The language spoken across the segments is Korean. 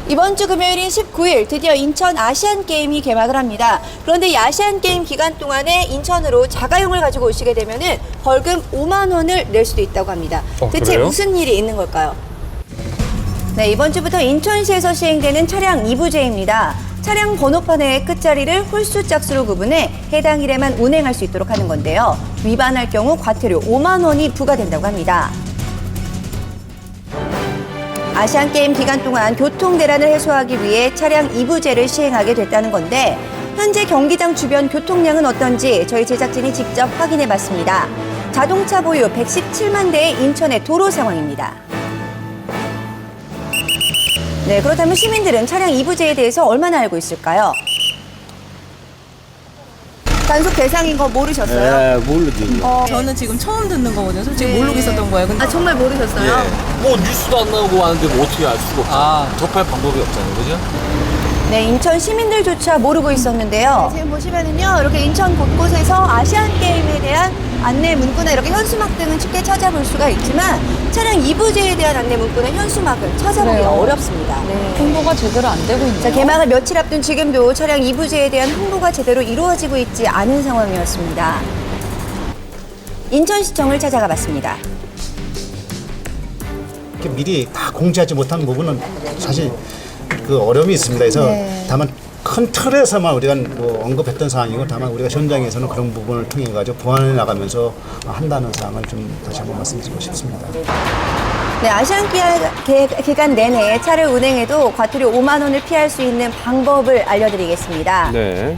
이번 주 금요일인 19일 드디어 인천 아시안게임이 개막을 합니다. 그런데 이 아시안게임 기간 동안에 인천으로 자가용을 가지고 오시게 되면은 벌금 5만 원을 낼 수도 있다고 합니다. 대체 그래요? 무슨 일이 있는 걸까요? 네, 이번 주부터 인천시에서 시행되는 차량 2부제입니다. 차량 번호판의 끝자리를 홀수 짝수로 구분해 해당 일에만 운행할 수 있도록 하는 건데요. 위반할 경우 과태료 5만 원이 부과된다고 합니다. 아시안게임 기간 동안 교통대란을 해소하기 위해 차량 2부제를 시행하게 됐다는 건데 현재 경기장 주변 교통량은 어떤지 저희 제작진이 직접 확인해봤습니다. 자동차 보유 117만 대의 인천의 도로 상황입니다. 네, 그렇다면 시민들은 차량 2부제에 대해서 얼마나 알고 있을까요? 단속 대상인 거 모르셨어요? 네, 모르지. 저는 지금 처음 듣는 거거든요. 솔직히 모르고 있었던 거예요. 근데 아, 정말 모르셨어요? 뭐 뉴스도 안 나오고 하는데 뭐 어떻게 알 수가 없어. 접할 방법이 없잖아요, 그죠? 네, 인천 시민들조차 모르고 있었는데요. 지금 보시면은요, 이렇게 인천 곳곳에서 아시안게임에 대한 안내 문구나 이렇게 현수막 등은 쉽게 찾아볼 수가 있지만 차량 2부제에 대한 안내 문구나 현수막을 찾아보기가 어렵습니다. 홍보가 제대로 안 되고 있네요. 자, 개막을 며칠 앞둔 지금도 차량 2부제에 대한 홍보가 제대로 이루어지고 있지 않은 상황이었습니다. 인천시청을 찾아가 봤습니다. 이렇게 미리 다 공지하지 못한 부분은 사실 그 어려움이 있습니다. 그래서 다만 큰 틀에서만 우리가 뭐 언급했던 사항이고 다만 우리가 현장에서는 그런 부분을 통해 가지고 보완해 나가면서 한다는 사항을 좀 다시 한번 말씀드리고 싶습니다. 네, 아시안 기간 내내 차를 운행해도 과태료 5만 원을 피할 수 있는 방법을 알려드리겠습니다. 네.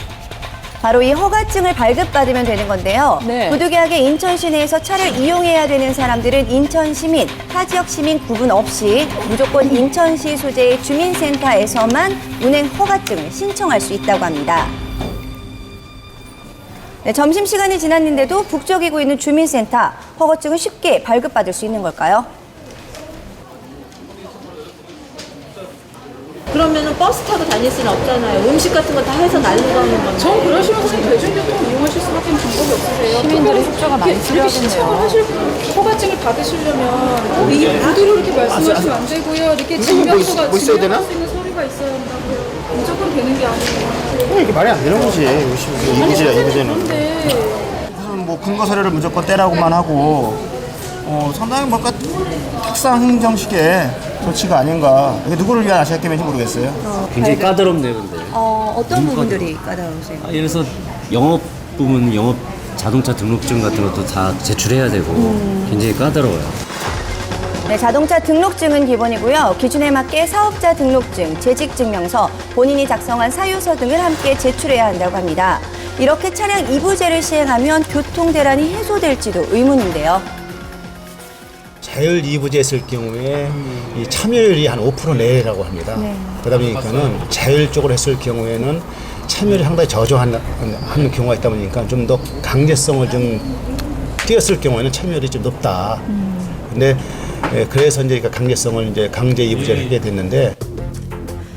바로 이 허가증을 발급받으면 되는 건데요. 네. 부득이하게 인천 시내에서 차를 이용해야 되는 사람들은 인천 시민, 타 지역 시민 구분 없이 무조건 인천시 소재의 주민센터에서만 운행 허가증을 신청할 수 있다고 합니다. 네, 점심시간이 지났는데도 북적이고 있는 주민센터, 허가증을 쉽게 발급받을 수 있는 걸까요? 그러면은 버스 타고 다닐 수는 없잖아요. 음식 같은 거 다 해서 날리고 하는 건데. 전 그러시면 그냥 대중교통 이용하실 수밖에 방법이 없으세요. 시민들의 협조가 많이 이렇게 필요하겠네요. 신청을 하실 분, 허가증을 받으시려면 이 구두로 이렇게 말씀하시면 안 되고요. 이렇게 증명서가 뭐 있어야 되나? 증명할 수 있는 서류가 있어야 한다고요. 무조건 되는 게 아니에요. 이게 말이 안 되는 거지. 이부제야, 이부제는. 그런데 무슨 뭐 근거 사료를 무조건 떼라고만 하고, 상당히 뭔가 특상 행정식의 조치가 아닌가. 이게 누구를 위한 아시안게임인지 모르겠어요. 굉장히 까다롭네요, 근데. 어떤 부분들이 까다로우세요? 예를 들어서 영업 부분, 영업 자동차 등록증 같은 것도 다 제출해야 되고 굉장히 까다로워요. 네, 자동차 등록증은 기본이고요. 기준에 맞게 사업자 등록증, 재직증명서, 본인이 작성한 사유서 등을 함께 제출해야 한다고 합니다. 이렇게 차량 2부제를 시행하면 교통대란이 해소될지도 의문인데요. 자율 2부제 했을 경우에 이 참여율이 한 5% 내외라고 합니다. 그러다 보니까는 자율적으로 했을 경우에는 참여율이 상당히 저조한 경우가 있다 보니까 좀 더 강제성을 좀 띄었을 경우에는 참여율이 좀 높다. 근데 그래서 이제 강제성을 이제 강제 2부제를 하게 됐는데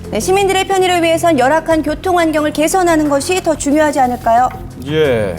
네, 시민들의 편의를 위해선 열악한 교통 환경을 개선하는 것이 더 중요하지 않을까요? 예.